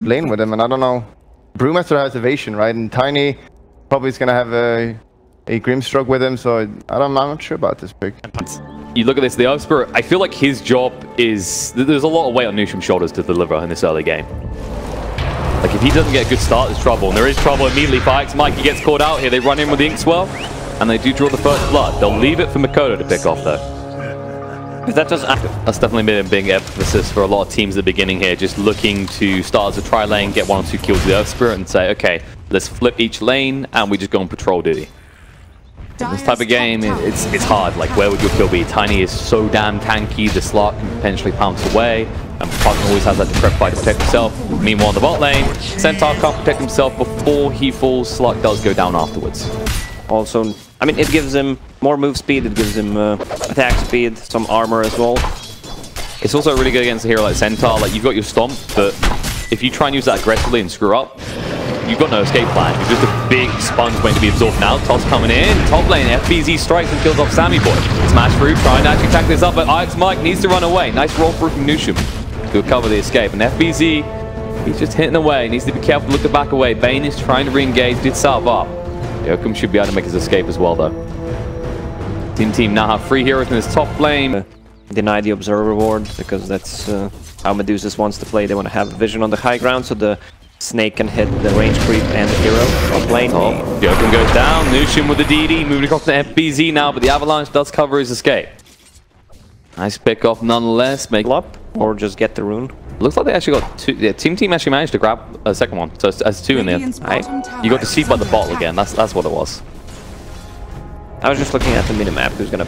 lane with him, and I don't know. Brewmaster has evasion, right? And Tiny probably is gonna have a Grimstroke with him, so I'm not sure about this pick. You look at this, the Earth Spirit, I feel like his job is... There's a lot of weight on NuShim's shoulders to deliver in this early game. Like, if he doesn't get a good start, there's trouble. And there is trouble immediately for Ike's Mike. He gets caught out here. They run in with the Inkswell, and they do draw the first blood. They'll leave it for Mikoto to pick off, though. That's definitely been a big emphasis for a lot of teams at the beginning here, just looking to start as a tri-lane, get 1 or 2 kills with the Earth Spirit, and say, okay, let's flip each lane, and we just go on patrol duty. In this type of game, it's hard. Like, where would your kill be? Tiny is so damn tanky, the Slark can potentially pounce away, and Puck always has that Decrepify to protect himself. Meanwhile, on the bot lane, Centaur can't protect himself before he falls. Slark does go down afterwards. Also, I mean, it gives him more move speed, it gives him attack speed, some armor as well. It's also really good against a hero like Centaur. Like, you've got your Stomp, but if you try and use that aggressively and screw up, you've got no escape plan. You're just a big sponge waiting to be absorbed now. Toss coming in. Top lane. FBZ strikes and kills off Sammy Boy. Smash through. Trying to actually attack this up, but Ike's Mike needs to run away. Nice roll through from NuShim to cover the escape. And FBZ, he's just hitting away. Needs to be careful to look the back away. Bane is trying to re-engage. Did salve up. Yoakum should be able to make his escape as well, though. Team now have 3 heroes in this top lane. Deny the Observer Ward, because that's how Medusa wants to play. They want to have vision on the high ground, so the Snake can hit the range creep and the hero on lane. Yoakum goes down. NuShim with the DD, moving across to FBZ now, but the Avalanche does cover his escape. Nice pick off nonetheless. Make up or just get the rune. Looks like they actually got 2. Yeah, Team actually managed to grab a second one, so as 2 in there. You got to see by the bottle again. That's what it was. I was just looking at the minimap. Who's gonna?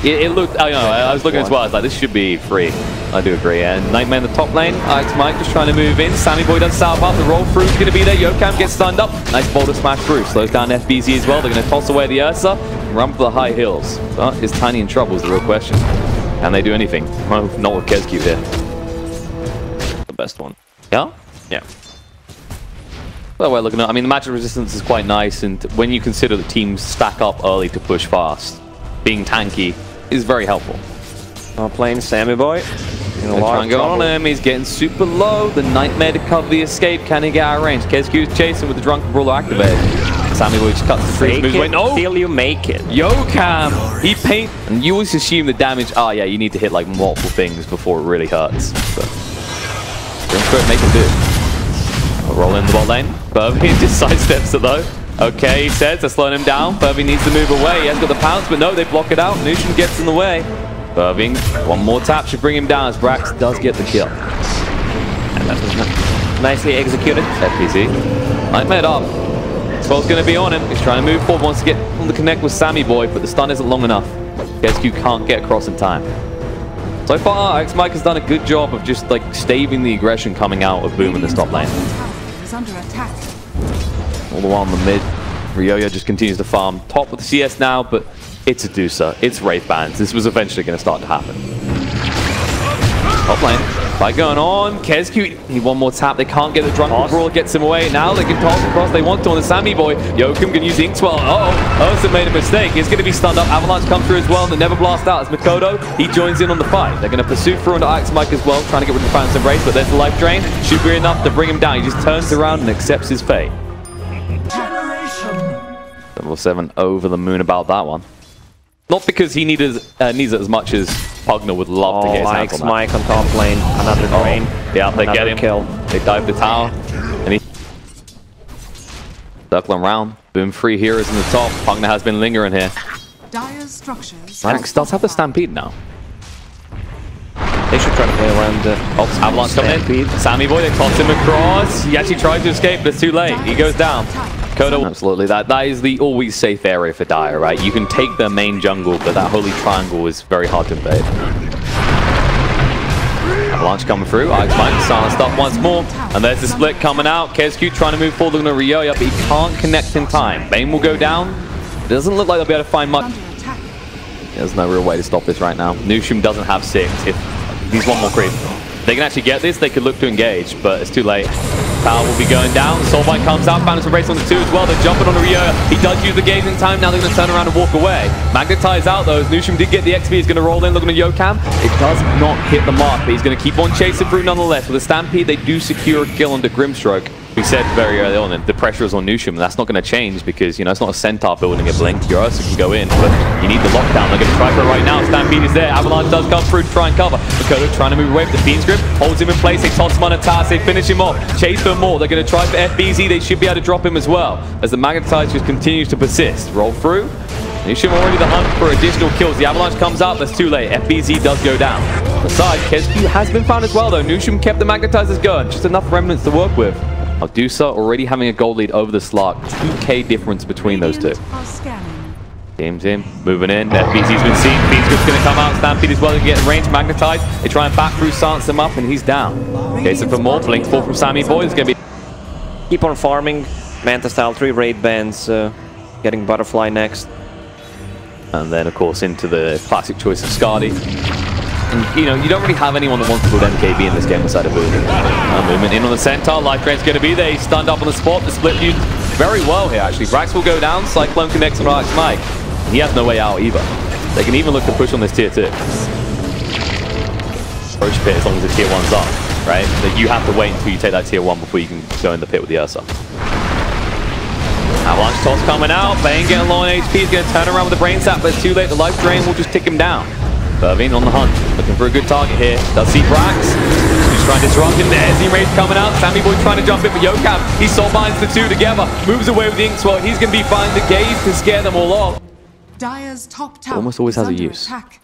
It looked. I know. I was looking as well. I was like, this should be free. I do agree. And Nightmare in the top lane. Ike's Mike just trying to move in. Sammy Boy does south up. The roll through is going to be there. Yoakum gets stunned up. Nice boulder smash through. Slows down FBZ as well. They're going to toss away the Ursa and run for the high hills. But is Tiny in trouble is the real question. Can they do anything? Well, not with Kescu here. The best one. Yeah? Yeah. Well, we're looking at, I mean, the magic resistance is quite nice, and when you consider that teams stack up early to push fast, being tanky is very helpful. Playing Sammy Boy. Try and go on him, he's getting super low. The Nightmare to cover the escape, can he get out of range? Kescu's chasing with the Drunken Brawler activated. Sammy Boy just cuts the freeze moves away. No! Feel you make it. Yoakum! He paint, and you always assume the damage, oh yeah, you need to hit like multiple things before it really hurts. But Grimstroke make him do it. Roll in the bot lane. Burvey just sidesteps it though. Okay, he says they're slowing him down. Burvey needs to move away. He has got the pounce, but no, they block it out. NuShim gets in the way. Burvey, one more tap should bring him down as Brax does get the kill. And that was nicely executed. FPZ. Nightmare up. Spell's going to be on him. He's trying to move forward, wants to get on the connect with Sammy Boy, but the stun isn't long enough. Kescu can't get across in time. So far, Ike's Mike has done a good job of just like staving the aggression coming out of Boom in this top lane. Under attack. All the while in the mid, Ryoya just continues to farm top with the CS now, but it's a Dusa, it's Wraith Bands. This was eventually going to start to happen. Top lane, fight going on. Kescu, need one more tap. They can't get the Drunken Brawler, gets him away. Now they can toss across. They want to on the Sammy Boy. Yoakum can use the Inkswell. Uh-oh, Ursa made a mistake. He's going to be stunned up. Avalanche come through as well, and they never blast out. As Mikoto, he joins in on the fight. They're going to pursue through into Ike's Mike as well, trying to get rid of the Phantom Embrace, but there's the life drain. Should be enough to bring him down. He just turns around and accepts his fate. 7 over the moon about that one. Not because he needs it as much as Pugner would love to get his hands on that. Mike on top lane, another drain. Yeah, they get him. Kill. They dive the tower, and he circling around. Boom, 3 heroes in the top. Pugner has been lingering here. Max does have the Stampede now. They should try to play around the Avalanche coming in. Sammy Boy, they toss him across. He actually tried to escape, but it's too late. He goes down. Kodo, absolutely. That is the always safe area for Dire, right? You can take the main jungle, but that holy triangle is very hard to invade. Avalanche coming through. Ike's Mike silenced up once more. And there's the split coming out. Kescu trying to move forward on Ryoya, but he can't connect in time. Bane will go down. It doesn't look like they'll be able to find much. There's no real way to stop this right now. NuShim doesn't have 6. If he's one more creep, they can actually get this. They could look to engage, but it's too late. Tower will be going down. Soulbite comes out, Phantom's Embrace on the 2 as well. They're jumping on the Rio. He does use the gaze in time. Now they're going to turn around and walk away. Magnetize out though. NuShim did get the XP. He's going to roll in, looking at Yokam. It does not hit the mark, but he's going to keep on chasing through nonetheless. With a Stampede, they do secure a kill under Grimstroke. We said very early on that the pressure is on NuShim. That's not going to change because, you know, it's not a Centaur building a blink. Your Ursa can go in, but you need the lockdown. They're going to try for it right now. Stampede is there. Avalanche does come through to try and cover. Makoto trying to move away with the Fiend's Grip. Holds him in place. They toss him on a task. They finish him off. Chase for more. They're going to try for FBZ. They should be able to drop him as well as the Magnetize just continues to persist. Roll through. NuShim already the hunt for additional kills. The Avalanche comes out. That's too late. FBZ does go down. Aside, Kesku has been found as well though. NuShim kept the Magnetizers going. Just enough remnants to work with. Aldusa already having a gold lead over the Slark. 2k difference between those two. Game's in, moving in. FBZ's been seen. Fiend's Grip's going to come out. Stampede as well to get in range. Magnetized. They try and back through, silence him up, and he's down. Okay, so for more, Blink 4 from Sammy Boy is going to be... Keep on farming. Manta style 3 raid bands. Getting Butterfly next. And then, of course, into the classic choice of Skadi. And, you know, you don't really have anyone that wants to build MKB in this game aside of Boom. Movement in on the Centaur. Life Drain's going to be there. He's stunned up on the spot. The split used very well here, actually. Brax will go down. Cyclone connects on Arch Mike. He has no way out either. They can even look to push on this tier 2. Roach pit as long as the tier 1's up, right? That you have to wait until you take that tier 1 before you can go in the pit with the Ursa. Avalanche toss coming out. Bane getting low on HP. He's going to turn around with the Brain Sap, but it's too late. The Life Drain will just tick him down. Irving on the hunt, looking for a good target here. Does see Brax. He's trying to disrupt him there. Z-Rage coming out. Sammy Boy trying to jump in for Yokam. He soul binds the 2 together. Moves away with the Inkswell. He's going to be fine. The gaze to scare them all off. Dire's top tower Almost always has a under use. attack.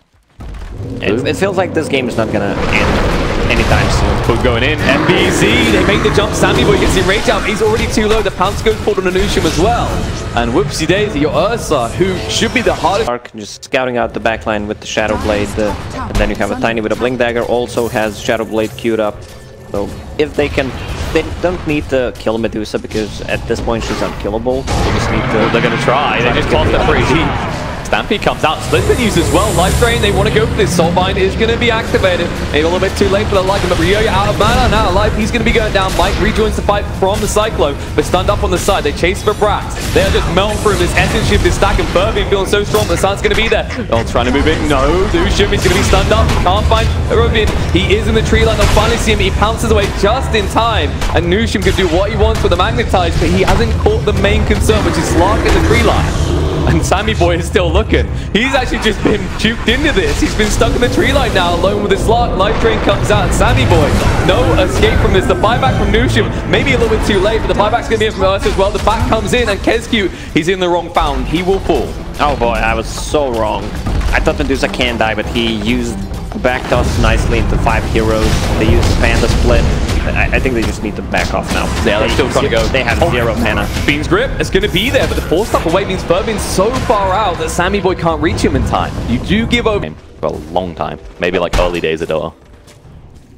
It feels like this game is not gonna end anytime soon. Hook going in. MBZ. They make the jump. Sammy Boy gets in rage out. He's already too low. The pounce goes pulled on NuShim as well. And whoopsie daisy, your Ursa, who should be the hardest. Just scouting out the backline with the Shadow Blade. And then you have a Tiny with a Blink Dagger. Also has Shadow Blade queued up. So if they can, they don't need to kill Medusa because at this point she's unkillable. They just need to. They're going to try. They just toss that pretty deep. Stampede comes out, Split's been used as well. Life Drain, they want to go for this. Soulbind is going to be activated. Maybe a little bit too late for the Lycan, but Ryoya out of mana now. Life, he's going to be going down. Mike rejoins the fight from the Cyclone, but stunned up on the side. They chase for Brax. They are just melting through him. His essence shift is stacking. Furby feeling so strong, the sun's going to be there. Oh, trying to move in. No, NuShim is going to be stunned up. Can't find Robin. He is in the tree line. They'll finally see him. He pounces away just in time. And NuShim can do what he wants with the Magnetize, but he hasn't caught the main concern, which is Slark in the tree line. And Sammy Boy is still looking. He's actually just been juked into this. He's been stuck in the tree line now, alone with his Lark. Life Drain comes out, and Sammy Boy, no escape from this. The buyback from NuShim, maybe a little bit too late, but the buyback's going to be in from us as well. The back comes in, and Kesku, he's in the wrong fountain. He will fall. Oh boy, I was so wrong. I thought Medusa can die, but he used back toss nicely into 5 heroes. They used Panda Split. I think they just need to back off now. Yeah, they're still trying to go. They have 0 mana. Fiend's Grip is going to be there, but the force stop away means Furbin's so far out that Sammy Boy can't reach him in time. You do give over for a long time. Maybe like early days of Dota.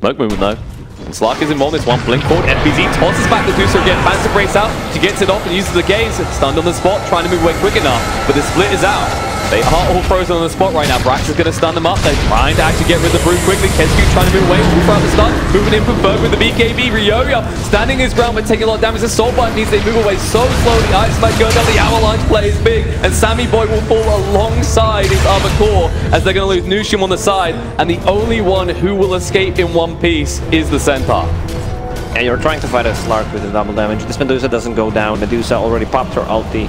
Smoke movement though. And Slark is involved in this one. Blink forward. FBZ tosses back the Deucer again. Phantom Brace out. She gets it off and uses the gaze. Stunned on the spot, trying to move away quick enough. But the split is out. They are all frozen on the spot right now. Brax is going to stun them up. They're trying to actually get rid of the Brood quickly. Kesku trying to move away throughout the stun. Moving in from Ferg with the BKB. Ryoya standing his ground but taking a lot of damage. The Soulbite means they move away so slowly. Ice Knight going down. The Avalanche play is big. And Sammy Boy will fall alongside his other core as they're going to lose NuShim on the side. And the only one who will escape in one piece is the Centaur. And you're trying to fight a Slark with the double damage. This Medusa doesn't go down. Medusa already popped her ulti.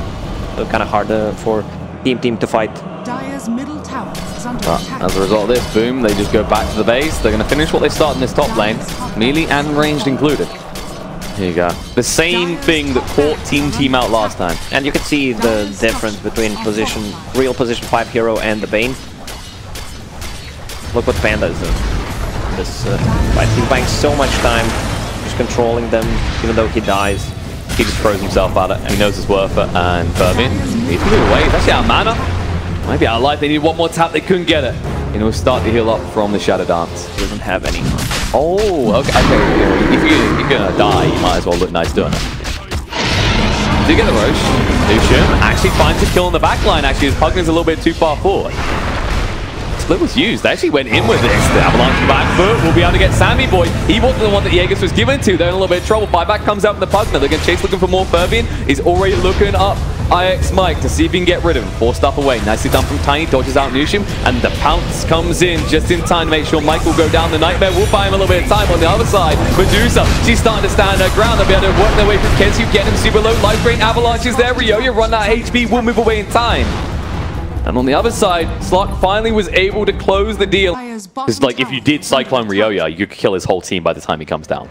So kind of hard for Team to fight. Dire's middle tower is under attack. As a result of this, boom, they just go back to the base. They're going to finish what they start in this top lane, melee and ranged included. Here you go. The same thing that caught Team out last time. And you can see the difference between real position 5 hero and the Bane. Look what Panda is doing. This fight. He's buying so much time, just controlling them, even though he dies. He just throws himself at it. He knows it's worth it. And Furby needs to move away. He's actually out of mana. Might be out of life. They need one more tap. They couldn't get it. You know, start to heal up from the Shadow Dance. He doesn't have any. Oh, okay. If you're gonna die, you might as well look nice doing it. Do get the Roche. NuShim actually finds a kill on the back line. Actually, his Puglin's a little bit too far forward. split was used. They actually went in with this. The Avalanche back foot will be able to get Sammy Boy. He wasn't the one that Jaeger was given to. They're in a little bit of trouble. Buyback comes out from the Pugner. They're going to chase looking for more Furbian. He's already looking up IX Mike to see if he can get rid of him. Forced up away. Nicely done from Tiny. Dodges out MidasHim. And the pounce comes in just in time to make sure Mike will go down. The Nightmare will buy him a little bit of time on the other side. Medusa, she's starting to stand her ground. They'll be able to work their way through Kensu, get him super low. Life Drain Avalanche is there. Ryoya run out HP, will move away in time. And on the other side, Slark finally was able to close the deal. Because like if you did Cyclone Ryoya, you could kill his whole team by the time he comes down.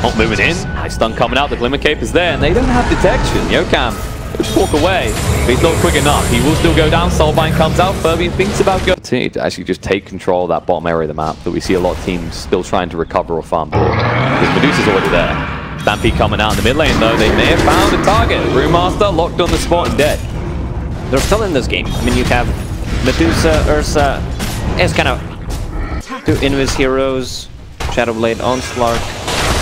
Not moving in. Nice stun coming out. The Glimmer Cape is there, and they don't have detection. Yokam will just walk away, but he's not quick enough. He will still go down. Soulbind comes out. Furby thinks about going to actually just take control of that bottom area of the map that we see a lot of teams still trying to recover or farm. Because Medusa's already there. Stampede coming out in the mid lane, though. They may have found a target. Brewmaster locked on the spot and dead. They're still in this game. I mean, you have Medusa, Ursa, as kind of two Invis heroes. Shadowblade on Slark,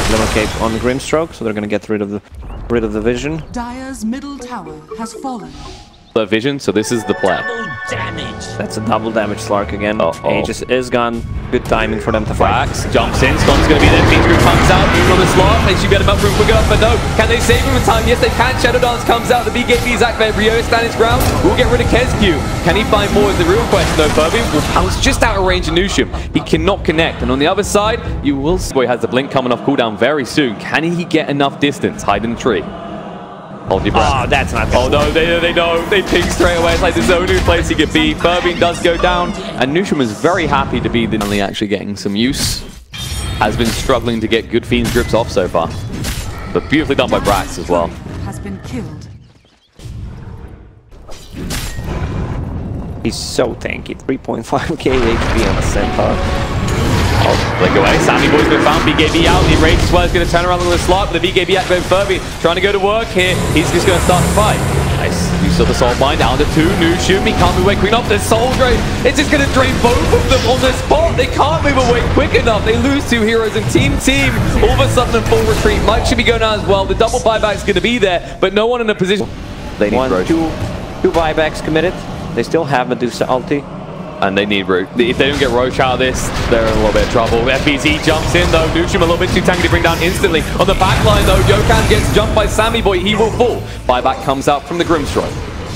Glimmer Cape on Grimstroke, so they're gonna get rid of the vision. Dire's middle tower has fallen. The vision, so this is the play. That's a double damage Slark again. Aegis is gone. Good timing for them to fight. Frax jumps in, Stun's going to be there. Feature comes out, moving on the slot. They should get him up room quick enough, but no. Can they save him in time? Yes, they can. Shadow Dance comes out. The BKB is activated. Ryoya stands his ground. We'll get rid of Kezq. Can he find more is the real question, though. Furby will pounce just out of range of MidasHim. He cannot connect. And on the other side, you will see Boy has the blink coming off cooldown very soon. Can he get enough distance? Hide in the tree. Hold your breath. Oh, that's not good. Oh no, they know. They ping straight away. It's like there's only place he could be. Furby does go down. And MidasHim is very happy to be the only actually getting some use. Has been struggling to get good Fiend's grips off so far. But beautifully done by Brax as well. Has been killed. He's so tanky. 3.5k HP on a Centaur. Oh, blink away. Sammy Boy's been found. BKB out. The Enraged as well is going to turn around with a slot. But the BKB activated Furby trying to go to work here. He's just going to start the fight. Nice. You saw the Soul Bind down to 2. MidasHim. He can't move away quick enough. There's Soul Drain. It's just going to drain both of them on the spot. They can't move away quick enough. They lose 2 heroes and team. All of a sudden in full retreat. Mike should be going out as well. The double buyback is going to be there, but no one in a position. They need two buybacks committed. They still have Medusa ulti. And they need Roach. If they don't get Roach out of this, they're in a little bit of trouble. FBZ jumps in though. MidasHim a little bit too tanky to bring down instantly. On the back line though, Yokan gets jumped by Sammy Boy. He will fall. Buyback comes out from the Grimstroke.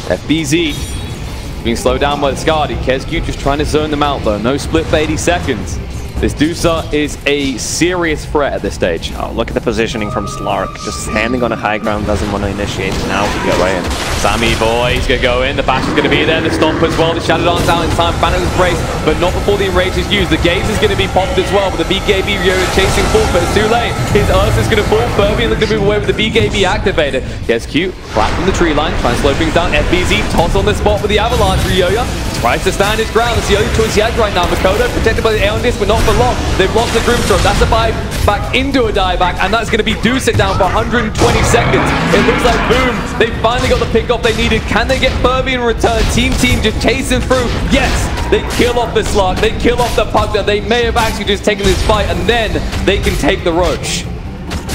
FBZ being slowed down by the Skadi. Kezq just trying to zone them out though. No split for 80 seconds. This Dusa is a serious threat at this stage. Oh, look at the positioning from Slark. Just standing on a high ground, doesn't want to initiate. Now we go in. Sammy Boy, he's going to go in. The bash is going to be there. The stomp as well. The Shadow Dance out in time. Banner is braced, but not before the Enrage is used. The Gaze is going to be popped as well, but the BKB Ryoya chasing forward, but it's too late. His Ursa is going to fall. Furby looking to move away with the BKB activated. Kezq, flat from the tree line, trying to slow things down. FBZ toss on the spot with the Avalanche. Ryoya tries to stand his ground. That's the only choice he has right now. Makoto protected by the Aeon Disc, but not for long. They've lost the Grimstroke. That's a buy back into a dieback, and that's going to be Dusa down for 120 seconds. It looks like boom. They finally got the pick off they needed. Can they get Furby in return? Team just chasing through. Yes, they kill off the Slark. They kill off the Pugner. They may have actually just taken this fight, and then they can take the Roach.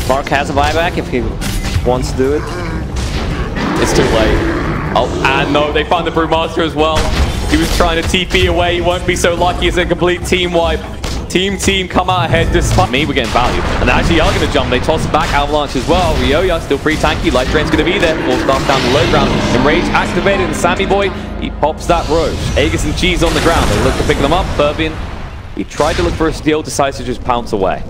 Slark has a buyback if he wants to do it. It's too late. Oh, and no, they found the Brewmaster as well. He was trying to TP away. He won't be so lucky. It's a complete team wipe. Team come out ahead despite me. We're getting value. And they actually are going to jump. They toss it back. Avalanche as well. Ryoya still pretty tanky. Life Drain's going to be there. Full start down the low ground. Enrage activated. And Sammy Boy, he pops that Roach. Aegis and Cheese on the ground. They look to pick them up. Furbian, he tried to look for a steal. Decides to just pounce away.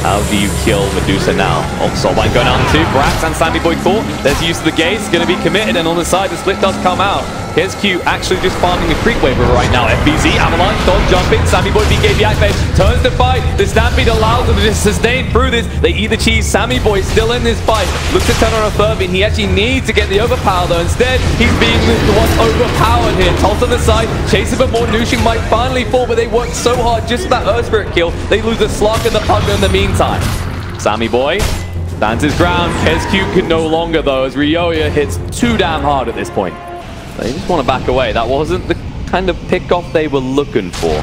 How do you kill Medusa now? Oh, Soulbind going down to 2. Brax and Sammy Boy caught. There's use of the Gaze. Going to be committed. And on the side, the split does come out. Kezq actually just farming a creep waiver right now. FBZ, Avalanche, dodge jumping. Sammy Boy BKB activated. Turns to fight. The Stampede allows them to just sustain through this. They eat the cheese. Sammy Boy still in this fight. Looks to turn on a Furby. He actually needs to get the overpower though. Instead, he's being the one overpowered here. Toss on the side. Chasing but more. MidasHim might finally fall, but they worked so hard just for that Earth Spirit kill. They lose the Slark and the Pugner in the meantime. Sammy Boy stands his ground. Kezq can no longer though, as Ryoya hits too damn hard at this point. They just want to back away. That wasn't the kind of pick-off they were looking for.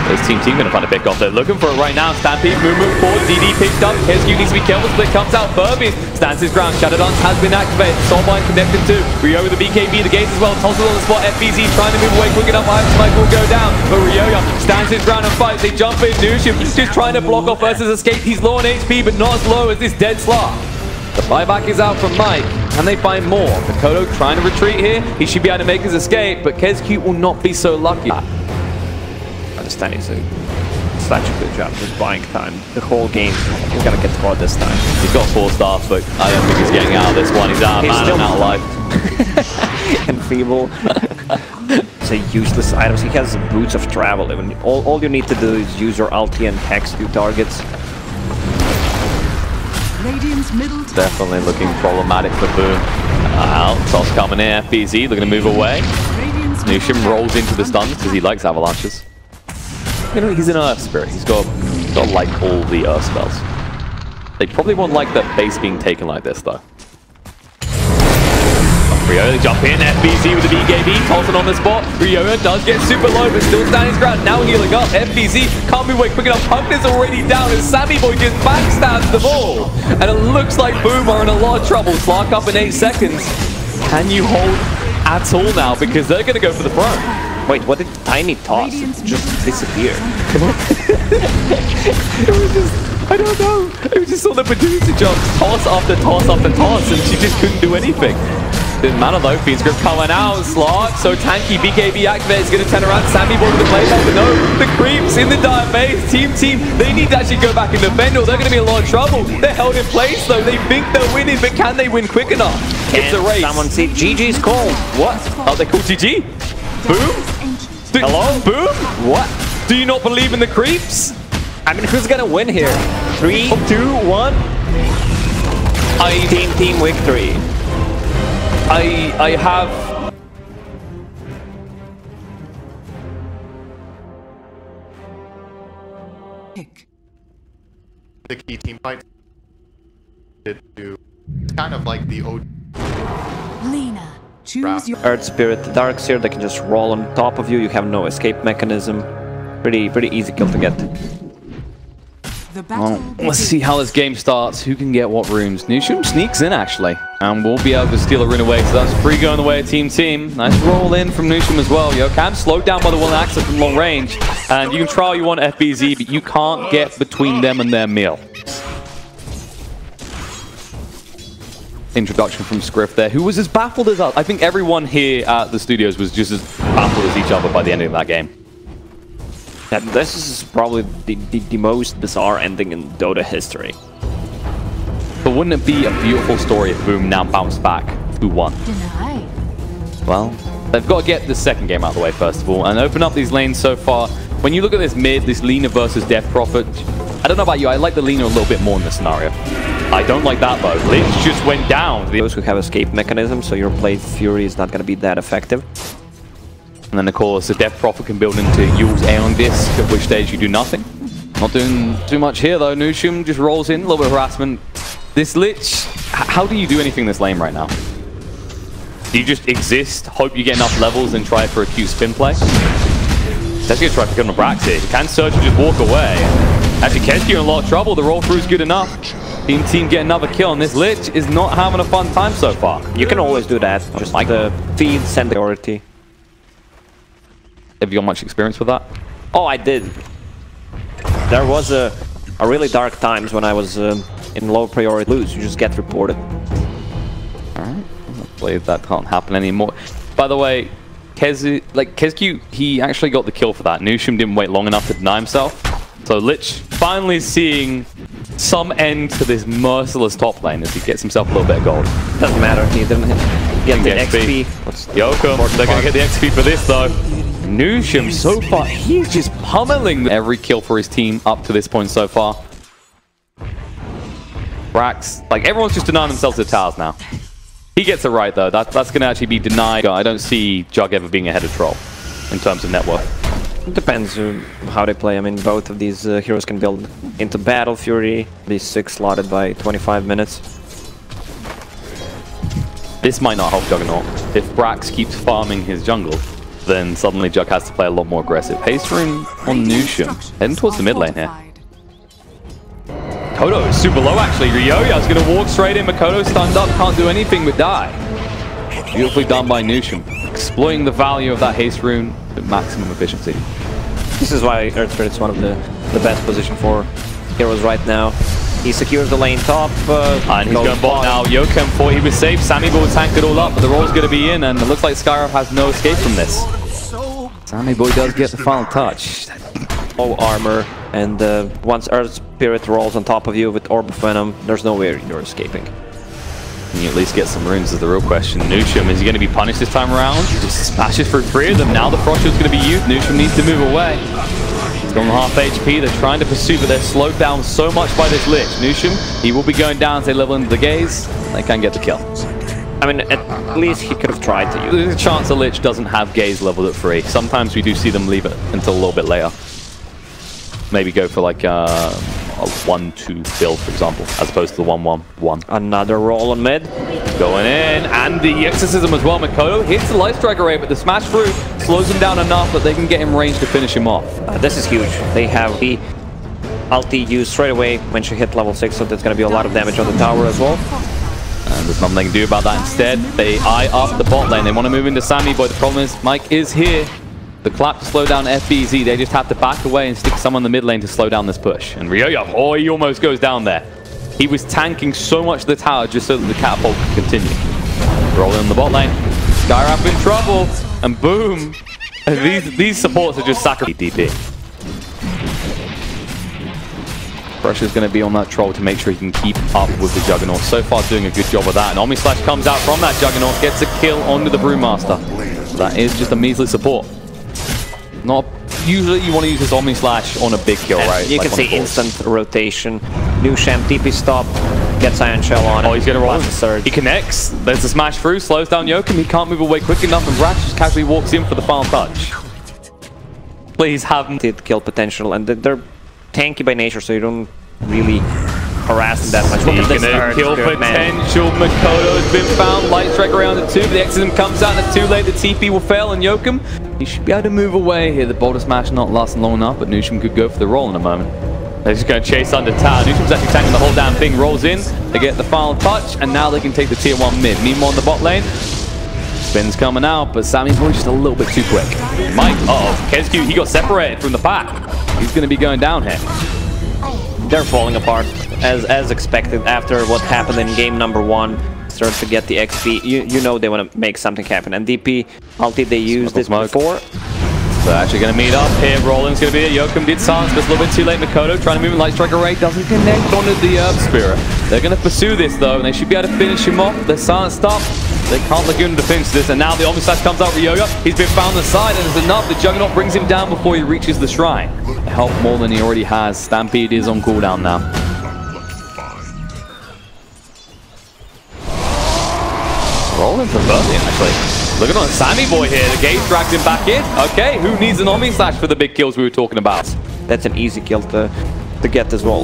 Is Team gonna find a pick off? They're looking for it right now. Stampede, move forward. DD picked up. KSQ needs to be careful. Split comes out. Furby stands his ground. Shadow Dance has been activated. Soulbind connected to Ryo with the BKB. The gates as well. Tosses on the spot. FBZ trying to move away quick enough. Iron Spike will go down. But Ryo stands his ground and fights. They jump in. NuShim just trying to block off versus escape. He's low on HP, but not as low as this dead Slar. The buyback is out from Mike. Can they find more? Makoto trying to retreat here. He should be able to make his escape, but KSQ will not be so lucky. I understand he's doing such a good job just buying time. The whole game, he's gonna get caught this time. He's got 4 stars, but I don't think he's getting out of this one. He's out of mana and out of life. And feeble. Say useless items. He has Boots of Travel. Even all you need to do is use your ulti and hex 2 targets. Radiant's middle tower. Definitely looking problematic for Boom. Toss coming in. FBZ looking to move away. NuShim rolls into the stuns because he likes avalanches. You know, he's an Earth Spirit. He's got like all the Earth spells. They probably won't like the base being taken like this though. Ryo, they jump in, FBZ with the BKB, tossing on the spot. Ryo does get super low, but still standing his ground. Now healing up. FBZ can't be away quick enough. Pugner's already down, and Sammy Boy just backstabs the ball. And it looks like Boom are in a lot of trouble. Slark up in 8 seconds. Can you hold at all now? Because they're going to go for the throne. Wait, what did Tiny toss? It just disappeared. It was just, I don't know. It was just all the producer jumps, toss after toss after toss, and she just couldn't do anything. Didn't matter though, Fiend's Grip coming out, Slark, so tanky, BKB activated, is going to turn around, Sammy Boy with the playback, but no, the creeps in the dire base, team, they need to actually go back and defend, or they're going to be in a lot of trouble. They're held in place though, they think they're winning, but can they win quick enough? It's a race. Someone see GG's call. What? Oh, they called GG? Boom? Hello? Boom? What? Do you not believe in the creeps? I mean, who's going to win here? 3, 2, 1? Team victory. I have... The key team fight to kind of like the OG. Lena, choose your Earth Spirit, the Dark Seer, they can just roll on top of you. You have no escape mechanism. Pretty easy kill to get. the battle. Let's see how this game starts. Who can get what runes? NuShim sneaks in actually, and we'll be able to steal a rune away. So that's 3 going the way of Team. Nice roll in from NuShim as well. Cam slowed down by the one access from long range, and you can try all you want FBZ, but you can't get between them and their meal. Introduction from Scriff there, who was as baffled as us. I think everyone here at the studios was just as baffled as each other by the end of that game. Yeah, this is probably the most bizarre ending in Dota history. But wouldn't it be a beautiful story if Boom now bounced back 2-1? Deny. Well, they've got to get the second game out of the way first of all, and open up these lanes so far. When you look at this mid, this Lina versus Death Prophet, I don't know about you, I like the Lina a little bit more in this scenario. I don't like that though. Lynch just went down. Those who have escape mechanism, so your blade Fury is not going to be that effective. And then of course the Death Prophet can build into Yule's Aeon Disc, at which stage you do nothing. Not doing too much here though. NuShim just rolls in, a little bit of harassment. This Lich, how do you do anything in this lane right now? Do you just exist, hope you get enough levels, and try for a cute spin play? That's going to try to pick on the Brax here. He can search and just walk away. Actually, KSQ in a lot of trouble. The roll through is good enough. Team get another kill, and this Lich is not having a fun time so far. You can always do that. Just like the feeds and the priority. Have you got much experience with that? Oh, I did. There was a really dark times when I was in low priority lose. You just get reported. Alright, hopefully that can't happen anymore. By the way, KSQ, he actually got the kill for that. NuShim didn't wait long enough to deny himself. So Lich finally seeing some end to this merciless top lane as he gets himself a little bit of gold. Doesn't matter, he didn't get the XP. Yokum, they're going to get the XP for this though. NuShim so far, he's just pummeling every kill for his team up to this point so far. Brax, like everyone's just denying themselves the towers now. He gets it right though, that's going to actually be denied. I don't see Jug ever being ahead of Troll in terms of net worth. It depends how they play. I mean, both of these heroes can build into Battle Fury, be 6 slotted by 25 minutes. This might not help Juggernaut. If Brax keeps farming his jungle, then suddenly Jug has to play a lot more aggressive. Haste Rune on NuShim, heading towards the mid lane here. Makoto is super low actually. Ryoya's going to walk straight in. Makoto stunned up, can't do anything but die. Beautifully done by NuShim, exploiting the value of that Haste Rune at maximum efficiency. This is why Earth Spirit is one of the best position for heroes right now. He secures the lane top. And he's going bot now. Joachim thought he was safe. Sammy Boy tanked it all up, but the roll's going to be in, and it looks like Skyrock has no escape from this. Sammy Boy does get the final touch. Low armor, and once Earth Spirit rolls on top of you with Orb of Venom, there's no way you're escaping. Can you at least get some runes is the real question. NuShim, is he going to be punished this time around? He just smashes through 3 of them. Now the Frost Shield's going to be used. NuShim needs to move away. He's on half HP. They're trying to pursue, but they're slowed down so much by this Lich. NuShim, he will be going down as they level into the gaze. They can get the kill. I mean, at least he could have tried to use it. There's a chance the Lich doesn't have gaze leveled at 3. Sometimes we do see them leave it until a little bit later. Maybe go for like a 1-2 build, for example, as opposed to the 1-1-1. Another roll on mid. Going in, and the Exorcism as well. Makoto hits the Light Strike array, but the smash through slows him down enough that they can get him range to finish him off. This is huge. They have the ulti used straight away when she hit level 6, so there's going to be a lot of damage on the tower as well. And there's nothing they can do about that. Instead, they eye up the bot lane. They want to move into Sammy, but the problem is Mike is here. The clap to slow down FBZ, they just have to back away and stick someone in the mid lane to slow down this push. And Ryoya, oh, he almost goes down there. He was tanking so much of the tower just so that the catapult could continue. Rolling in the bot lane. Skyrap in trouble, and boom. These supports are just sacrificing DP. Pressure's going to be on that troll to make sure he can keep up with the Juggernaut. So far doing a good job of that. And Omni Slash comes out from that Juggernaut, gets a kill onto the Brewmaster. That is just a measly support. Not usually you want to use this Omni Slash on a big kill, right? You can see instant rotation. NuShim TP stop, gets Iron Shell on it. Oh, he's going to roll. Surge. He connects. There's the smash through, slows down Joachim. He can't move away quick enough, and Ratch just casually walks in for the final touch. Please have kill potential, and they're tanky by nature, so you don't really harass them that much. He's gonna kill potential. Makoto has been found. Light Strike around the 2, but the Exorcism comes out, and it's too late. The TP will fail, and Joachim, he should be able to move away here. The Boulder Smash not lasting long enough, but NuShim could go for the roll in a moment. They're just going to chase under tower. NuShim's actually tanking the whole damn thing. Rolls in, they get the final touch, and now they can take the tier 1 mid. Meanwhile, on the bot lane, Spin's coming out, but Sammy's just a little bit too quick. Mike, KezQ, he got separated from the pack. He's going to be going down here. They're falling apart, as expected, after what happened in game number 1. Start to get the XP. You know they want to make something happen. And DP ulti, they used it before. They're actually going to meet up here. Rolling's going to be it. Joachim did silence, but it's a little bit too late. Makoto trying to move in Light Strike array, doesn't connect onto the Earth Spirit. They're going to pursue this though, and they should be able to finish him off. Their silence stop. They can't look into the finish this, and now the Omni Slash comes out for Ryoya. He's been found on the side, and it's enough. The Juggernaut brings him down before he reaches the shrine. Help more than he already has. Stampede is on cooldown now. Rolling for Verdian, actually. Looking on Sammy Boy here. The Gaze drags him back in. Okay, who needs an Omni Slash for the big kills we were talking about? That's an easy kill to get as well.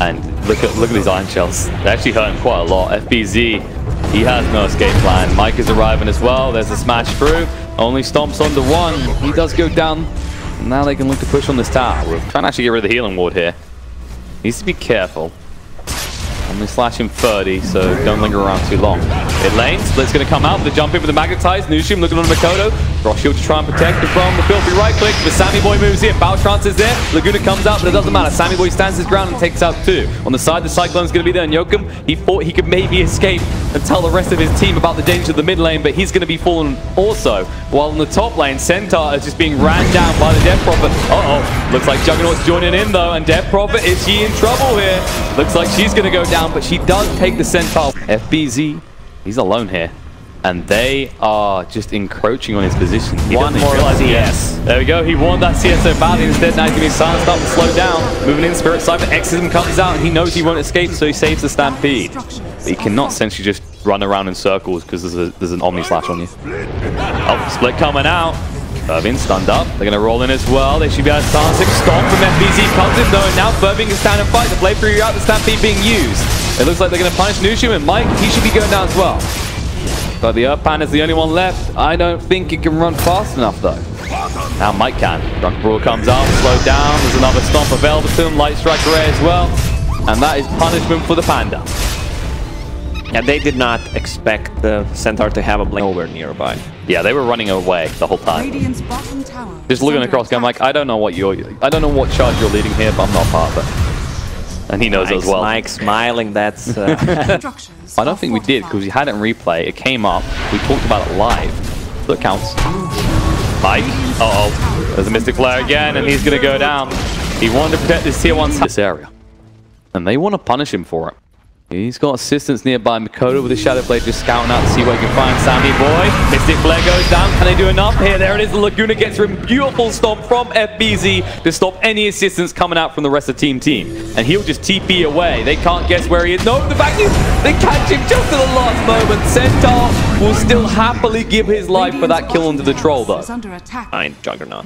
And look at these Iron Shells. They actually hurt him quite a lot. FBZ, he has no escape plan. Mike is arriving as well. There's a smash through. Only stomps onto 1. He does go down. Now they can look to push on this tower. We're trying to actually get rid of the healing ward here. Needs to be careful. Only slash him 30, so don't linger around too long. Mid lane, Split's going to come out with the jump in with the Magnetize. NuShim looking on Makoto. Frost Shield to try and protect him from the filthy right click. The Sammy Boy moves in. Bow Trance is there. Laguna comes out, but it doesn't matter. Sammy Boy stands his ground and takes out 2. On the side, the Cyclone's going to be there. And Joachim, he thought he could maybe escape and tell the rest of his team about the danger of the mid lane, but he's going to be fallen also. While in the top lane, Centaur is just being ran down by the Death Prophet. Looks like Juggernaut's joining in though, and Death Prophet, is she in trouble here? Looks like she's going to go down, but she does take the Centaur. FBZ, he's alone here. And they are just encroaching on his position. One more CS. There we go. He won that CS so badly. Instead, now he's going to be silenced up and slow down. Moving in, Spirit Cypher. Exorcism comes out, and he knows he won't escape, so he saves the Stampede. But he cannot essentially just run around in circles because there's an Omni Slash on you. Split coming out. Furbin stunned up. They're going to roll in as well. They should be able to silence him. Stomp from FBZ comes in though, and now Furbin can stand and fight. The play through out, the Stampede being used. It looks like they're going to punish NuShim, and Mike, he should be going down as well. But the Earth Panda's the only one left. I don't think it can run fast enough, though. Now Mike can. Drunken Brewer comes out, slowed down. There's another stomp available to him. Light Strike Array as well. And that is punishment for the Panda. Yeah, they did not expect the Centaur to have a blink nowhere nearby. Yeah, they were running away the whole time. Radiant's bottom tower Just looking across, going like, I don't know what charge you're leading here, but I'm not part of it. And he knows it as well. Mike smiling, that's... I don't think we did, because we had it in replay. It came up. We talked about it live. So it counts. Mike. Uh-oh. There's a Mystic Flare again, and he's going to go down. He wanted to protect this tier 1 this area. And they want to punish him for it. He's got assistance nearby. Mikoto with the Shadow Blade just scouting out to see where he can find Sammy Boy. Mystic Flare goes down. Can they do enough here? There it is. The Laguna gets him. Beautiful stomp from FBZ to stop any assistance coming out from the rest of team. And he'll just TP away. They can't guess where he is. No, the fact is they catch him just at the last moment. Centaur will still happily give his life for that kill onto the troll, though. Fine, Juggernaut.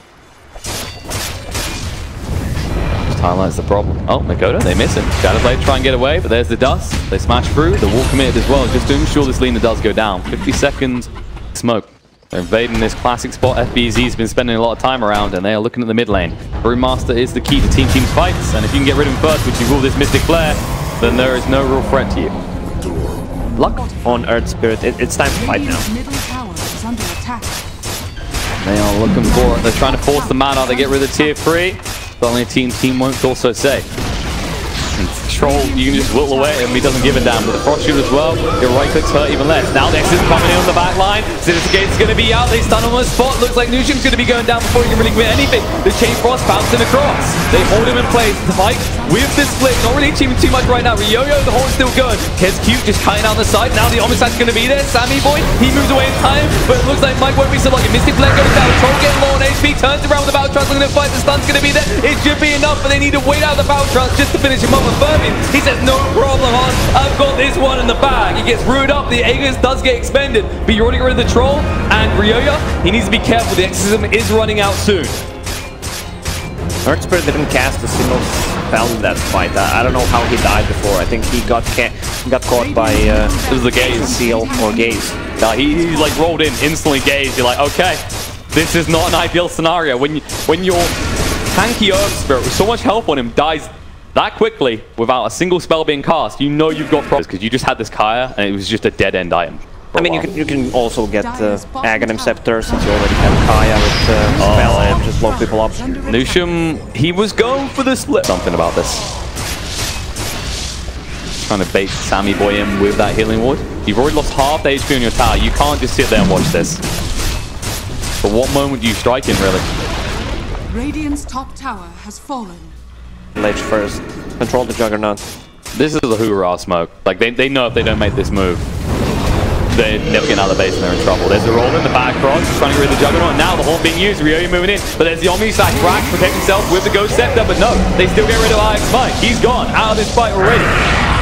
Highlights the problem. Oh, Mikoto, they miss him. Shadowblade try and get away, but there's the dust. They smash through. The wall committed as well, just to ensure this Lina does go down. 50 seconds smoke. They're invading this classic spot FBZ's been spending a lot of time around, and they are looking at the mid lane. Brewmaster is the key to team's fights, and if you can get rid of him first, which you will this Mystic Flare, then there is no real threat to you. Luck on Earth Spirit. It's time to fight now. They are looking for it. They're trying to force the mana. They get rid of tier 3. But only team won't also say. And Troll, you can just whittle away and he doesn't give a damn. But the Frost Shoot as well, your right clicks hurt even less. Now Nex is coming in on the back line. Sinister Gate's going to be out. They stun on the spot. Looks like NuShim's going to be going down before he can really commit anything. The Chain Frost bouncing across. They hold him in place. The fight with the split. Not really achieving too much right now. Ryoyo, the horn's still going. Kez Cute just cutting out the side. Now the Omnissiah's going to be there. Sammy Boy, he moves away in time. But it looks like Mike won't be so lucky. Mystic Flare goes down. Troll getting low on HP. Turns around with the Battle Trance. Looking to fight. The stun's going to be there. It should be enough. But they need to wait out the Battle Trance just to finish him up with Furby. He says, no problem, Hans. I've got this one in the bag. He gets rooted up. The Aegis does get expended. But you're already rid of the Troll. And Ryoyo, he needs to be careful. The Exorcism is running out soon. Earth Spirit didn't cast a single spell in that fight. I don't know how he died before. I think he got caught by this is the gaze. Seal or gaze. He like rolled in, instantly gazed. You're like, okay, this is not an ideal scenario. When your tanky Earth Spirit with so much health on him dies that quickly without a single spell being cast, you know you've got problems because you just had this Kaya and it was just a dead end item. I mean, you can also get Aghanim Scepter since you already have Kaya with spell and just blow people up. NuShim, he was going for the split. Something about this. Trying to bait Sammy Boy in with that healing ward. You've already lost half the HP on your tower. You can't just sit there and watch this. But what moment do you strike in, really? Radiant's top tower has fallen. Ledge first. Control the Juggernaut. This is a hoorah smoke. Like, they know if they don't make this move, they're never getting out of the base and they're in trouble. There's the roll in the back cross, trying to get rid of the Juggernaut. Now the horn being used, Ryoyo moving in. But there's the Omnissiah. Rax protect himself with the Ghost Scepter, but no, they still get rid of Ix Mike. He's gone out of this fight already.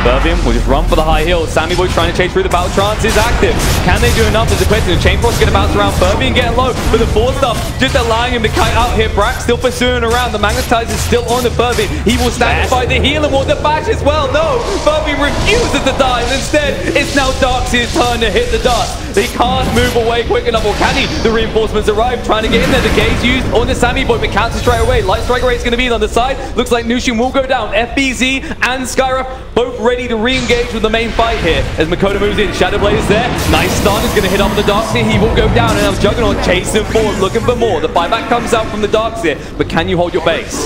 Burvium will just run for the high hill. Sammy Boy trying to chase through the Battle Trance is active. Can they do enough? There's a question. The Chain Frost going to bounce around Burvium getting low. But the 4 stuff just allowing him to kite out here. Brax still pursuing around. The Magnetize is still on the Burvium. He will stand by the heal and want the bash as well. No, Burvium refuses to die. And instead, it's now Darkseid's turn to hit the dust. They can't move away quick enough. Or can he? The reinforcements arrive, trying to get in there. The gaze used on the Sammy Boy, but counter straight away. Light Strike Rate is going to be on the side. Looks like NuShim will go down. FBZ and Skyra both ready to re-engage with the main fight here as Mikoto moves in. Shadowblade is there. Nice stun. Is going to hit up the Darkseid. He will go down, and now Juggernaut chasing forward, looking for more. The buyback comes out from the Darkseid, but can you hold your base?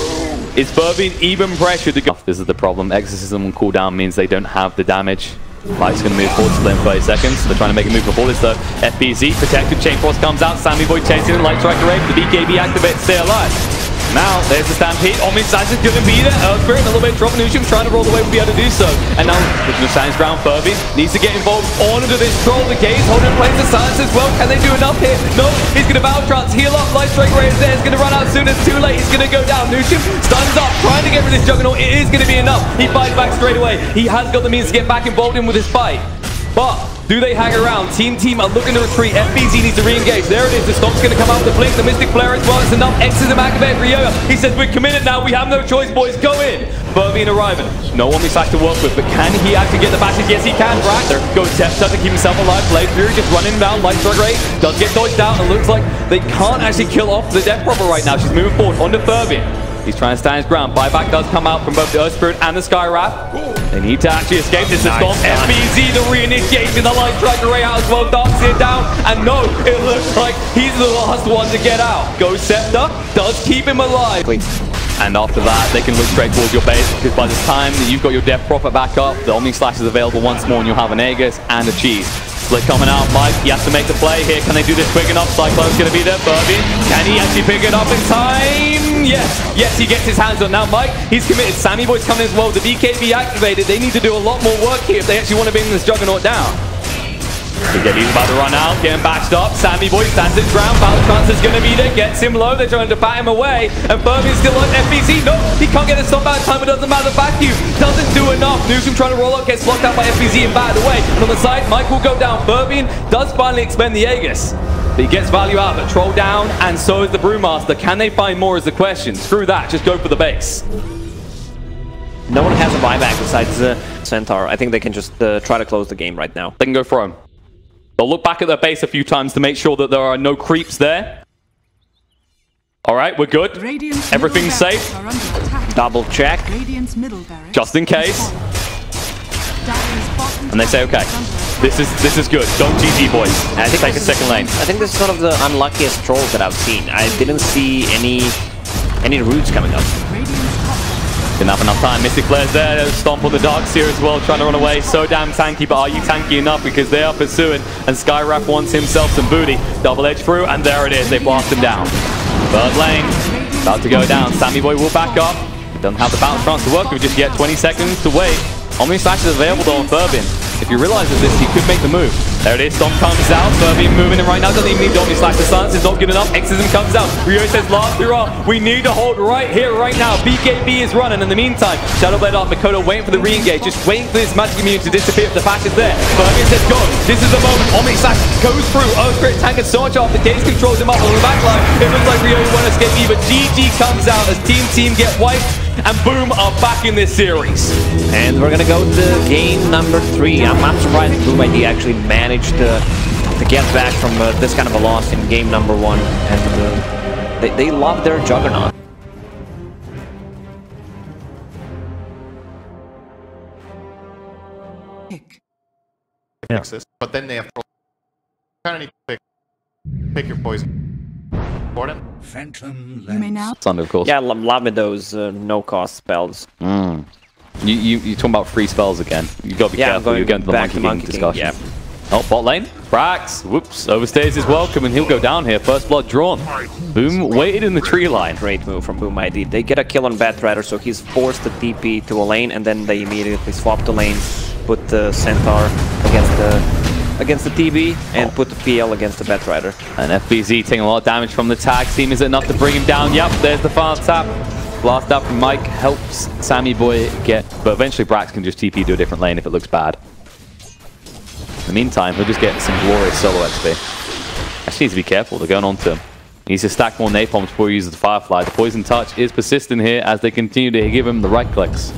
Is Burvine even pressured to go? This is the problem. Exorcism on cooldown means they don't have the damage. Light's going to move forward to in 30 seconds. They're trying to make a move before this though. FBZ, protected, Chain Force comes out. Sammy Boy chasing, Light Strike Array. The BKB activates, stay alive. Now, there's the Stampede. Omnissiah is going to be there. Earth Spirit, a little bit of trouble. NuShim trying to roll away, will be able to do so. And now, looking to Silence ground, Furby needs to get involved onto this troll. The gaze holding in place the Silence as well. Can they do enough here? No, he's going to Battle Trance, heal up. Light Strike Ray is there. It's going to run out soon. It's too late. He's going to go down. NuShim stuns up, trying to get rid of this Juggernaut. It is going to be enough. He fights back straight away. He has got the means to get back involved in with his fight. But Do they hang around? Team are looking to retreat. FBZ needs to re-engage. There it is. The Stomp's going to come out with the blink. The Mystic Flare as well. It's enough. Exes him activate Ryoya. He says, we're committed now. We have no choice, boys. Go in. Furbian arriving. No one Omnislash to work with, but can he actually get the bashes? Yes, he can. Raptor goes Scepter to keep himself alive. Blade Fury just running down. Light Strike Rate does get dodged out. It looks like they can't actually kill off the Death Prophet right now. She's moving forward onto Furbian. He's trying to stand his ground. Buyback does come out from both the Earth Spirit and the Sky Wrath. They need to actually escape this. Nice. Stomp. FBZ, the re-initiation, the Light Strike Array out as well. Darks it down. And no, it looks like he's the last one to get out. Goes Scepter, does keep him alive. And after that, they can look straight towards your base, because by the time that you've got your Death Prophet back up, the Omnislash is available once more, and you'll have an Aegis and a Cheese. Split coming out, Mike, he has to make the play here. Can they do this quick enough? Cyclone's going to be there. Furby, can he actually pick it up in time? Yes, he gets his hands on. Now, Mike, he's committed. Sammy Boy's coming as well. The BKB activated. They need to do a lot more work here if they actually want to bring this Juggernaut down. He's about to run out, getting bashed up. Sammy Boy stands his ground. Valtrance is going to be there, gets him low. They're trying to bat him away. And Furbian's still on FBZ. No, he can't get a stop out of time. It doesn't matter. Vacuum doesn't do enough. NuShim trying to roll up, gets blocked out by FBZ and batted away. And on the side, Mike will go down. Furbian does finally expend the Aegis. But he gets value out of the Troll down, and so is the Brewmaster. Can they find more is the question. Screw that, just go for the base. No one has a buyback besides the Centaur. I think they can just try to close the game right now. They can go for him. They'll look back at their base a few times to make sure that there are no creeps there. All right, we're good. Everything's safe. Double check. Just in case. And they say, okay, this is good. Don't GG, boys. I think take a second lane. I think this is one of the unluckiest trolls that I've seen. I didn't see any roots coming up. Didn't have enough time. Mystic Flare's there. Stomp on the Darks here as well, trying to run away. So damn tanky, but are you tanky enough? Because they are pursuing, and Skywrath wants himself some booty. Double edge through, and there it is. They blast him down. Third lane, about to go down. Sammy Boy will back up. Doesn't have the bounce chance to work with, just yet 20 seconds to wait. Omnislash is available though on Furbian. If he realizes this, he could make the move. There it is, Stomp comes out. Furbian moving in right now. Doesn't even need the Omnislash. The silence is not good enough. Exorcism comes out. Ryo says, last hurrah. We need to hold right here, right now. BKB is running. In the meantime, Shadowblade off. Makoto waiting for the re-engage. Just waiting for this magic immune to disappear if the patch is there. Furbian says, go. This is the moment. Omnislash goes through. Earthquake tank and so much off. The case controls him up on the backline. It looks like Ryo won't escape either. GG comes out as Team get wiped. And Boom are back in this series. And we're gonna go to game number 3. I'm surprised Boom ID actually managed to get back from this kind of a loss in game number 1. And they love their Juggernaut. Fix this, but then they have kind of need to pick your poison. Important. Phantom lens. You may now. Thunder, of course. Yeah, love me those no-cost spells. You're talking about free spells again. You gotta be careful. You're getting to the Monkey King discussion. Yeah. Oh, bot lane. Frax. Whoops. Overstays is welcome, and he'll go down here. First blood drawn. Boom waited in the tree line. Great move from Boom ID. They get a kill on Batrider, so he's forced to TP to a lane, and then they immediately swap the lanes, put the Centaur against the TB, and put the PL against the Batrider. And FBZ taking a lot of damage from the tag team. Is it enough to bring him down? Yep, there's the final tap. Blast out from Mike helps Sammy Boy get... But eventually Brax can just TP to a different lane if it looks bad. In the meantime, he'll just get some glorious solo XP. Actually needs to be careful. They're going on to him. He needs to stack more napalms before he uses the Firefly. The Poison Touch is persistent here as they continue to give him the right clicks.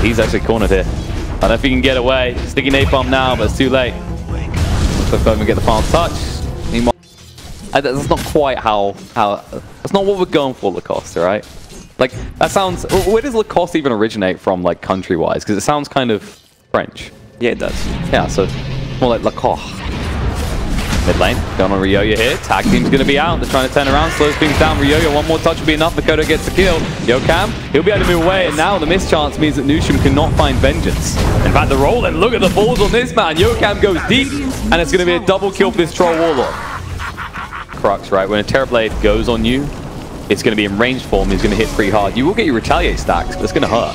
He's actually cornered here. I don't know if he can get away. Sticky napalm now, but it's too late. Looks like we get the final touch. That's not quite how... That's not what we're going for, Lacoste, right? Like, that sounds... Where does Lacoste even originate from, like, country-wise? Because it sounds kind of French. Yeah, it does. Yeah, so more like Lacoste. Mid lane, going on Ryoya here. Tag team's going to be out. They're trying to turn around, slows things down. Ryoya, one more touch will be enough. Makoto gets the kill. Yokam, he'll be able to move away. And now the mischance means that NuShim cannot find vengeance. In fact, the roll, and look at the balls on this man. Yokam goes deep, and it's going to be a double kill for this Troll Warlord. Crux, right? When a Terrorblade goes on you, it's going to be in range form. He's going to hit pretty hard. You will get your retaliate stacks, but it's going to hurt.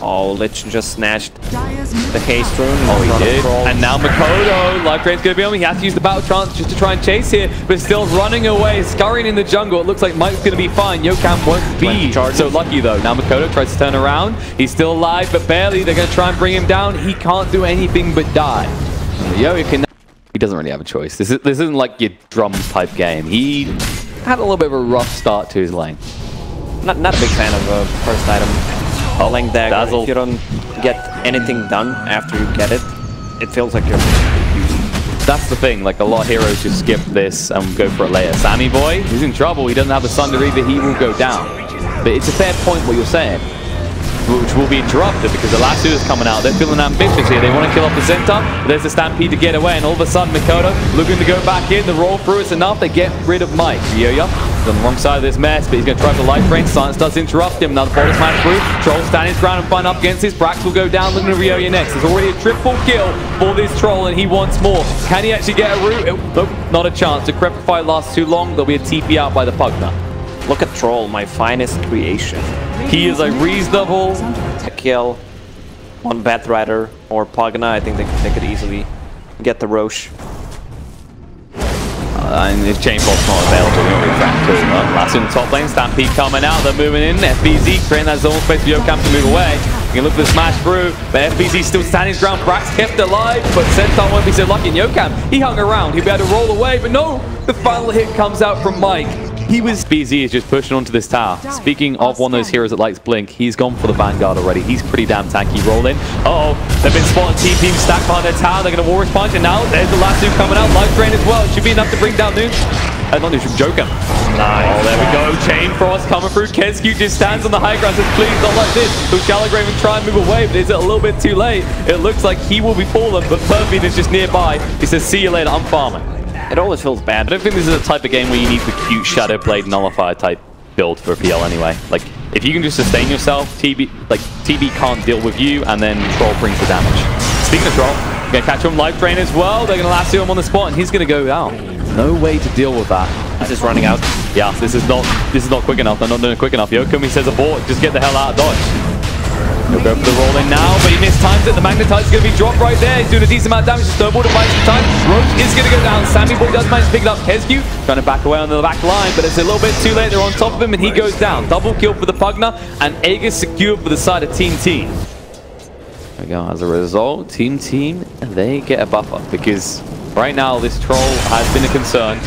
Oh, Lich just snatched the haste rune. Oh, he did. And now Makoto, life drain's going to be on him. He has to use the battle trance just to try and chase here, but still running away, scurrying in the jungle. It looks like Mike's going to be fine. Yokam won't be so lucky, though. Now Makoto tries to turn around. He's still alive, but barely. They're going to try and bring him down. He can't do anything but die. Yo can. He doesn't really have a choice. This isn't like your drum type game. He had a little bit of a rough start to his lane. Not a big fan of first item. Link dagger. Dazzle. If you don't get anything done after you get it, it feels like you're confused. That's the thing. Like a lot of heroes just skip this and go for it later. Sammy boy, he's in trouble. He doesn't have the Sunder either. He will go down. But it's a fair point what you're saying, which will be interrupted because the Lasso is coming out. They're feeling ambitious here. They want to kill off the center. There's the Stampede to get away, and all of a sudden Mikoto looking to go back in. The roll through is enough. They get rid of Mike. Ryoya on the wrong side of this mess, but he's going to try for life range. Silence does interrupt him. Another ball smash through. Troll standing his ground and find up against his. Brax will go down, looking at Ryoya next. There's already a triple kill for this Troll, and he wants more. Can he actually get a root? Nope, not a chance. The Decrepify lasts too long. There'll be a TP out by the Pugna. Look at Troll, my finest creation. He is a reasonable kill. One Batrider or Pugna, I think they could easily get the Roche. And if Chainfall's not available, we don't retract too. Last in the top lane, Stampede coming out, they're moving in. FBZ creating that zone space for Yokam to move away. You can look for the smash through, but FBZ still standing his ground. Brax kept alive, but Centaur won't be so lucky. And Yokam, he hung around, he'd be able to roll away, but no! The final hit comes out from Mike. BZ is just pushing onto this tower. Speaking of one of those heroes that likes Blink, he's gone for the Vanguard already. He's pretty damn tanky. Rolling. Uh-oh, they've been spotted. Team stacked behind their tower. They're going to Warriors Punch, and now there's the last two coming out. Life Drain as well. It should be enough to bring down Noosh. Not Noosh, Joker. Nice. Oh, there we go. Chain Frost coming through. Kesku just stands on the high ground. Says, please, not like this. So Shallowgrave and try and move away, but is it a little bit too late? It looks like he will be fallen, but Pervin is just nearby. He says, see you later, I'm farming. It always feels bad. I don't think this is a type of game where you need the cute Shadow Blade Nullifier type build for PL anyway. Like, if you can just sustain yourself, TB can't deal with you, and then Troll brings the damage. Speaking of Troll, you're going to catch him Life Drain as well. They're going to lasso him on the spot, and he's going to go down. No way to deal with that. This is running out. Yeah, this is not quick enough. They're not doing it quick enough. Yokum, he says abort. Just get the hell out of dodge. He'll go for the roll in now, but he mistimes it. The Magnetize is going to be dropped right there. He's doing a decent amount of damage. Snowball to buy some time. Roach is going to go down. Sammy Boy does manage to pick it up. Kesku trying to back away on the back line, but it's a little bit too late. They're on top of him, and he goes down. Double kill for the Pugna, and Aegis secured for the side of Team Team. There we go. As a result, Team they get a buffer because right now this Troll has been a concern.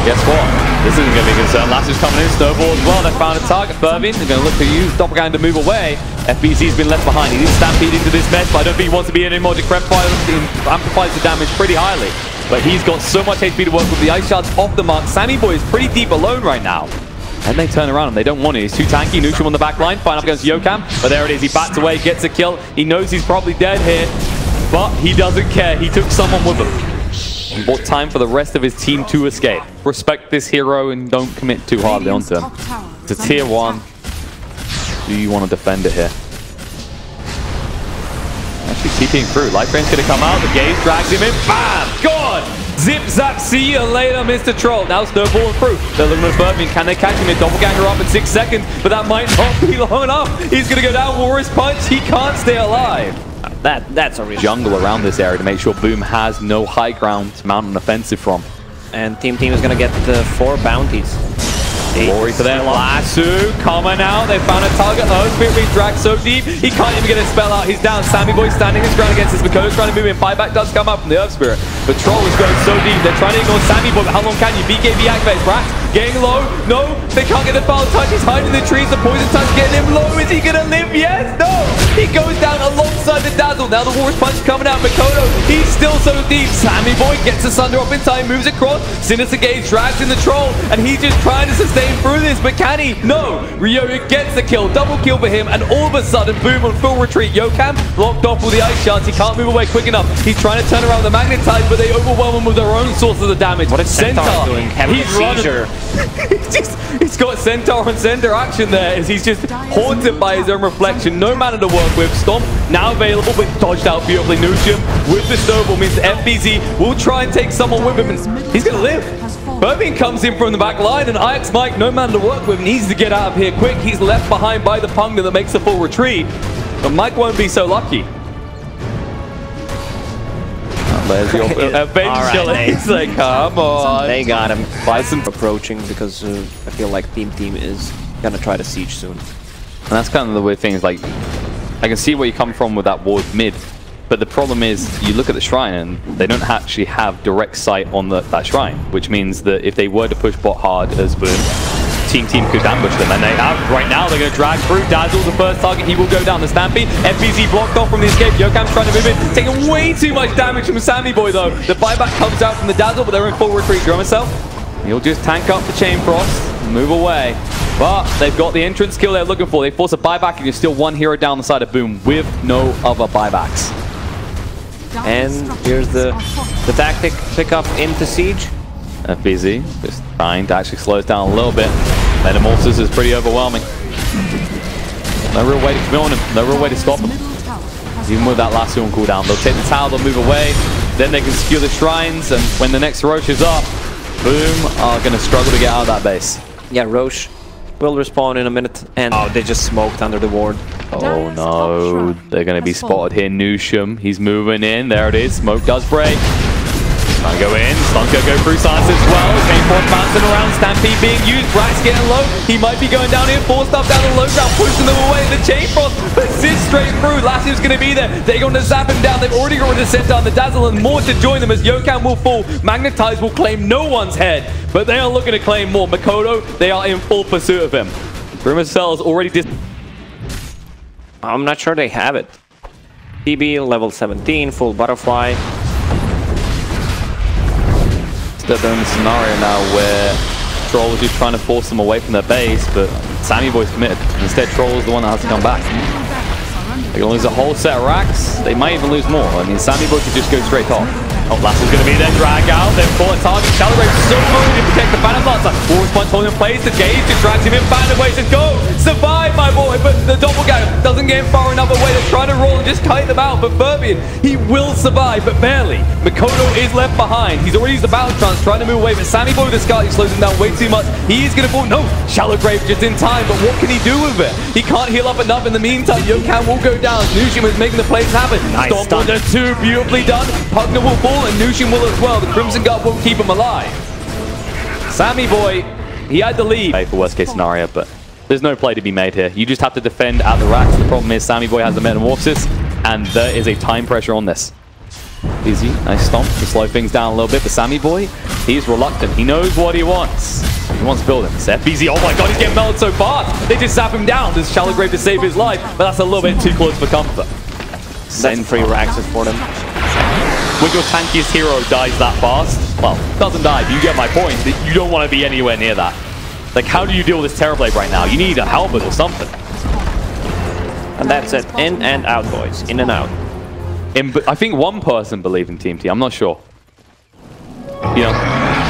Guess what? This isn't going to be a concern. Lasso's coming in, Snowball as well. They found a target. Fervin, they're going to look to use Doppelganger to move away. FBZ's been left behind. He did stampede into this mess, but I don't think he wants to be anymore. Decrepify amplifies the damage pretty highly. But he's got so much HP to work with. The Ice Shard's off the mark. Sammy Boy is pretty deep alone right now. And they turn around and they don't want it. He's too tanky. Neutral on the back line. Fine up against Yokam. But there it is. He bats away, gets a kill. He knows he's probably dead here. But he doesn't care. He took someone with him. And bought time for the rest of his team to escape. Respect this hero and don't commit too hardly onto him. It's a tier 1. Do you want to defend it here? Actually TPing through. Life Rain's going to come out. The gaze drags him in. Bam! Gone! Zip zap, see you later, Mr. Troll. Now snowballing through. They're looking at Fervin. Can they catch him? A Doppelganger up in 6 seconds, but that might not be long enough. He's going to go down. Warriors Punch. He can't stay alive. That's a real jungle around this area to make sure Boom has no high ground to mount an offensive from. And Team is going to get the 4 bounties. Glory for their lasso coming out. They found a target. Spirit being dragged so deep, he can't even get a spell out. He's down. Sammy Boy standing his ground against this. Makoto's trying to move in. Buyback does come up from the Earth Spirit. But Troll is going so deep. They're trying to ignore Sammy Boy, but how long can you? BKB activates. Brax getting low. No, they can't get the foul touch. He's hiding in the trees. The poison touch getting him low. Is he going to live? Yes. No. He goes down alongside the Dazzle. Now the Warriors Punch coming out. Makoto, he's still so deep. Sammy Boy gets the Sunder up in time, moves across. Sinister Gaze drags in the Troll, and he's just trying to sustain through this. But can he? No. Ryoya gets the kill. Double kill for him, and all of a sudden, Boom on full retreat. Yokam blocked off with the Ice Shards. He can't move away quick enough. He's trying to turn around the Magnetize, but they overwhelm him with their own source of the damage. What is Centaur doing? He's seizure. He's got Centaur on Centaur action there as he's just haunted by his own reflection. No mana to work with. Stomp now available, but dodged out beautifully. Nooshim with the snowball means the FBZ will try and take someone with him, and he's going to live. Pervin comes in from the back line, and Ix Mike, no man to work with, needs to get out of here quick. He's left behind by the Pugna that makes a full retreat, but Mike won't be so lucky. There's your eventually. He's like, come on. They got him. Bison approaching because I feel like Team is gonna try to siege soon. And that's kind of the weird thing is like, I can see where you come from with that ward mid, But the problem is, you look at the shrine and they don't actually have direct sight on that shrine, which means that if they were to push bot hard as Boom, Team could ambush them, and they have. Right now, they're going to drag through. Dazzle, the first target, he will go down. The Stampede, FBZ blocked off from the escape. Yokam's trying to move in, taking way too much damage from Sammy Boy though. The buyback comes out from the Dazzle, but they're in full retreat. Himself, he'll just tank up the Chain Frost, move away. But they've got the entrance kill they're looking for. They force a buyback, and you're still one hero down the side of Boom with no other buybacks. And here's the tactic pick up into Siege. FBZ just trying to actually slow us down a little bit. Metamorphosis is pretty overwhelming. No real way to kill him, no real way to stop him. Even with that last one cooldown, they'll take the tower, they'll move away, then they can secure the shrines, and when the next Roche is up, Boom are going to struggle to get out of that base. Yeah, Roche will respawn in a minute, and oh, they just smoked under the ward. Oh no, they're going to be spotted here. MidasHim, he's moving in. There it is. Smoke does break. Trying to go in. Stunker go through silence as well. Chain Frost bouncing around. Stampede being used. Brax getting low. He might be going down here. Force stuff down the low ground, pushing them away. The Chain Frost persists straight through. LasHim's going to be there. They're going to zap him down. They've already got to set down the Dazzle and more to join them as Yokam will fall. Magnetize will claim no one's head, but they are looking to claim more. Mikoto, they are in full pursuit of him. Rumorcell's already I'm not sure they have it. TB level 17, full butterfly. They're in a scenario now where Troll is just trying to force them away from their base, but Sammy Boy's committed. Instead, Troll is the one that has to come back. They're going to lose a whole set of racks. They might even lose more. I mean, Sammy Boy could just go straight top. Oh, LasHim's going to be there, drag out, then pull a target. Calibrate so low to protect the Phantom Lancer. War's punch holding in place, the Gauge just drags him in, Phantom ways to go. Survive, my boy, but the Doppelganger doesn't get him far enough away. They're trying to roll and just kite them out, but Furbian, he will survive, but barely. Mikoto is left behind. He's already used the Battle Trance, trying to move away, but Sammy Boy with the Scarlet slows him down way too much. He is going to fall. No, Shallow Grave just in time, but what can he do with it? He can't heal up enough. In the meantime, Yokam will go down. MidasHim is making the plays happen. Nice Stop on the two, beautifully done. Pugner will fall, and MidasHim will as well. The Crimson Guard won't keep him alive. Sammy Boy, he had the lead for worst case scenario, but there's no play to be made here. You just have to defend at the racks. The problem is Sammy Boy has the Metamorphosis, and there is a time pressure on this. Easy, nice stomp to slow things down a little bit, but Sammy Boy, he's reluctant. He knows what he wants. He wants building. It's FBZ, oh my god, he's getting melted so fast. They just zap him down. There's Shallow Grave to save his life, but that's a little bit too close for comfort. Send free racks for them. When your tankiest hero dies that fast, well, doesn't die, but you get my point. You don't want to be anywhere near that. Like, how do you deal with this Terrorblade right now? You need a halberd or something. And that's it. In and out, boys. In and out. I think one person believed in Team T. I'm not sure. You know,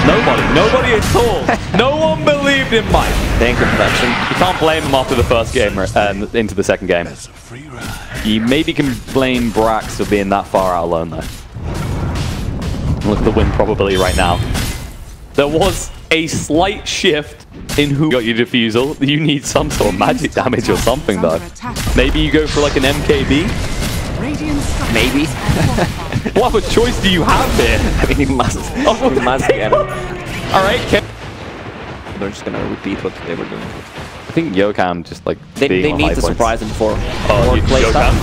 nobody at all. No one believed in Mike. Thank you, production. You can't blame him after the first game into the second game. You maybe can blame Brax for being that far out alone, though. Look at the win probability right now. There was a slight shift in who got your defusal. You need some sort of magic damage or something, though. Maybe you go for like an MKB? Maybe. What other choice do you have here? I mean, you must get it. Alright, they're just gonna repeat what they were doing. I think Yokam just like they need to surprise him before Yokam?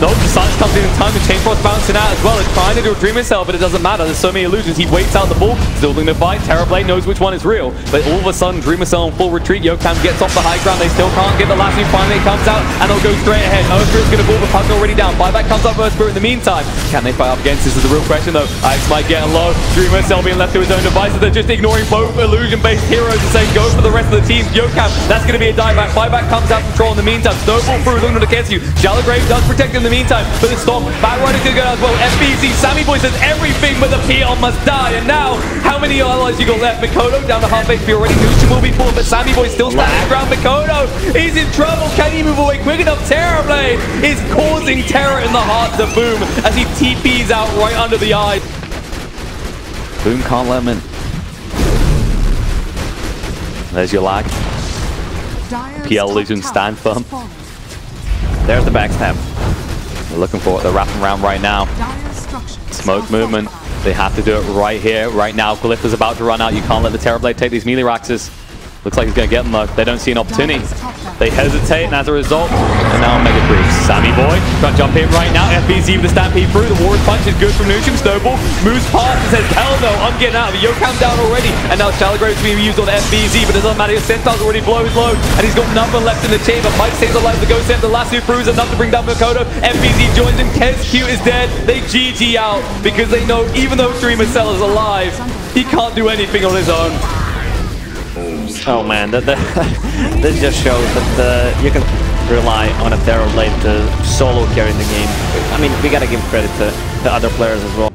No, the Silence comes in time. The Chain Frost bouncing out as well. It's trying to do a Dream Cell, but it doesn't matter. There's so many illusions. He waits out the ball, still doing the fight. Terrorblade knows which one is real, but all of a sudden, Dream Cell in full retreat. Yokam gets off the high ground. They still can't get the last one. Finally, it comes out, and they'll go straight ahead. Earthspirit's going to fall, the puck's already down. Buyback comes up Earthspirit in the meantime. Can they fight up against this? Is the real question, though. Ix might get low. Dream Cell being left to his own devices. They're just ignoring both illusion-based heroes and saying go for the rest of the team. Yokam, that's going to be a dieback. Buyback comes out from Troll in the meantime. Snowball through, looking against you. Shallow Grave does protect in the meantime, but the stop. Batrider's going to go down as well. FBZ, Sammy Boy says everything but the PL must die. And now, how many allies you got left? Mikoto down to half HP already. MidasHim will be full, but Sammy Boy still standing ground. Mikoto, he's in trouble. Can he move away quick enough? Terrorblade is causing terror in the hearts of Boom as he TPs out right under the eye. Boom can't let him in. There's your lag. PL illusions stand firm. There's the backstab. They're looking for it. They're wrapping around right now. Smoke movement. They have to do it right here, right now. Calypto's about to run out. You can't let the Terrorblade take these melee Raxes. Looks like he's going to get them though. They don't see an opportunity. They hesitate, and as a result, and now Mega Creeps. Sammy Boy trying to jump in right now. FBZ with the stampede through. The Warrior Punch is good from NuShim. Snowball moves past and says, hell no, I'm getting out of it. Yokam down already. And now Shallow Grave's being used on FBZ, but it doesn't matter. His Centaur's already blown his load, and he's got nothing left in the chamber. Mike saves alive to go send the last two throughs, enough to bring down Makoto. FBZ joins him. KezQ is dead. They GG out because they know even though Dreamer Cell is alive, he can't do anything on his own. Oh man, this just shows that you can rely on a Terror Blade to solo carry the game. I mean, we gotta give credit to the other players as well.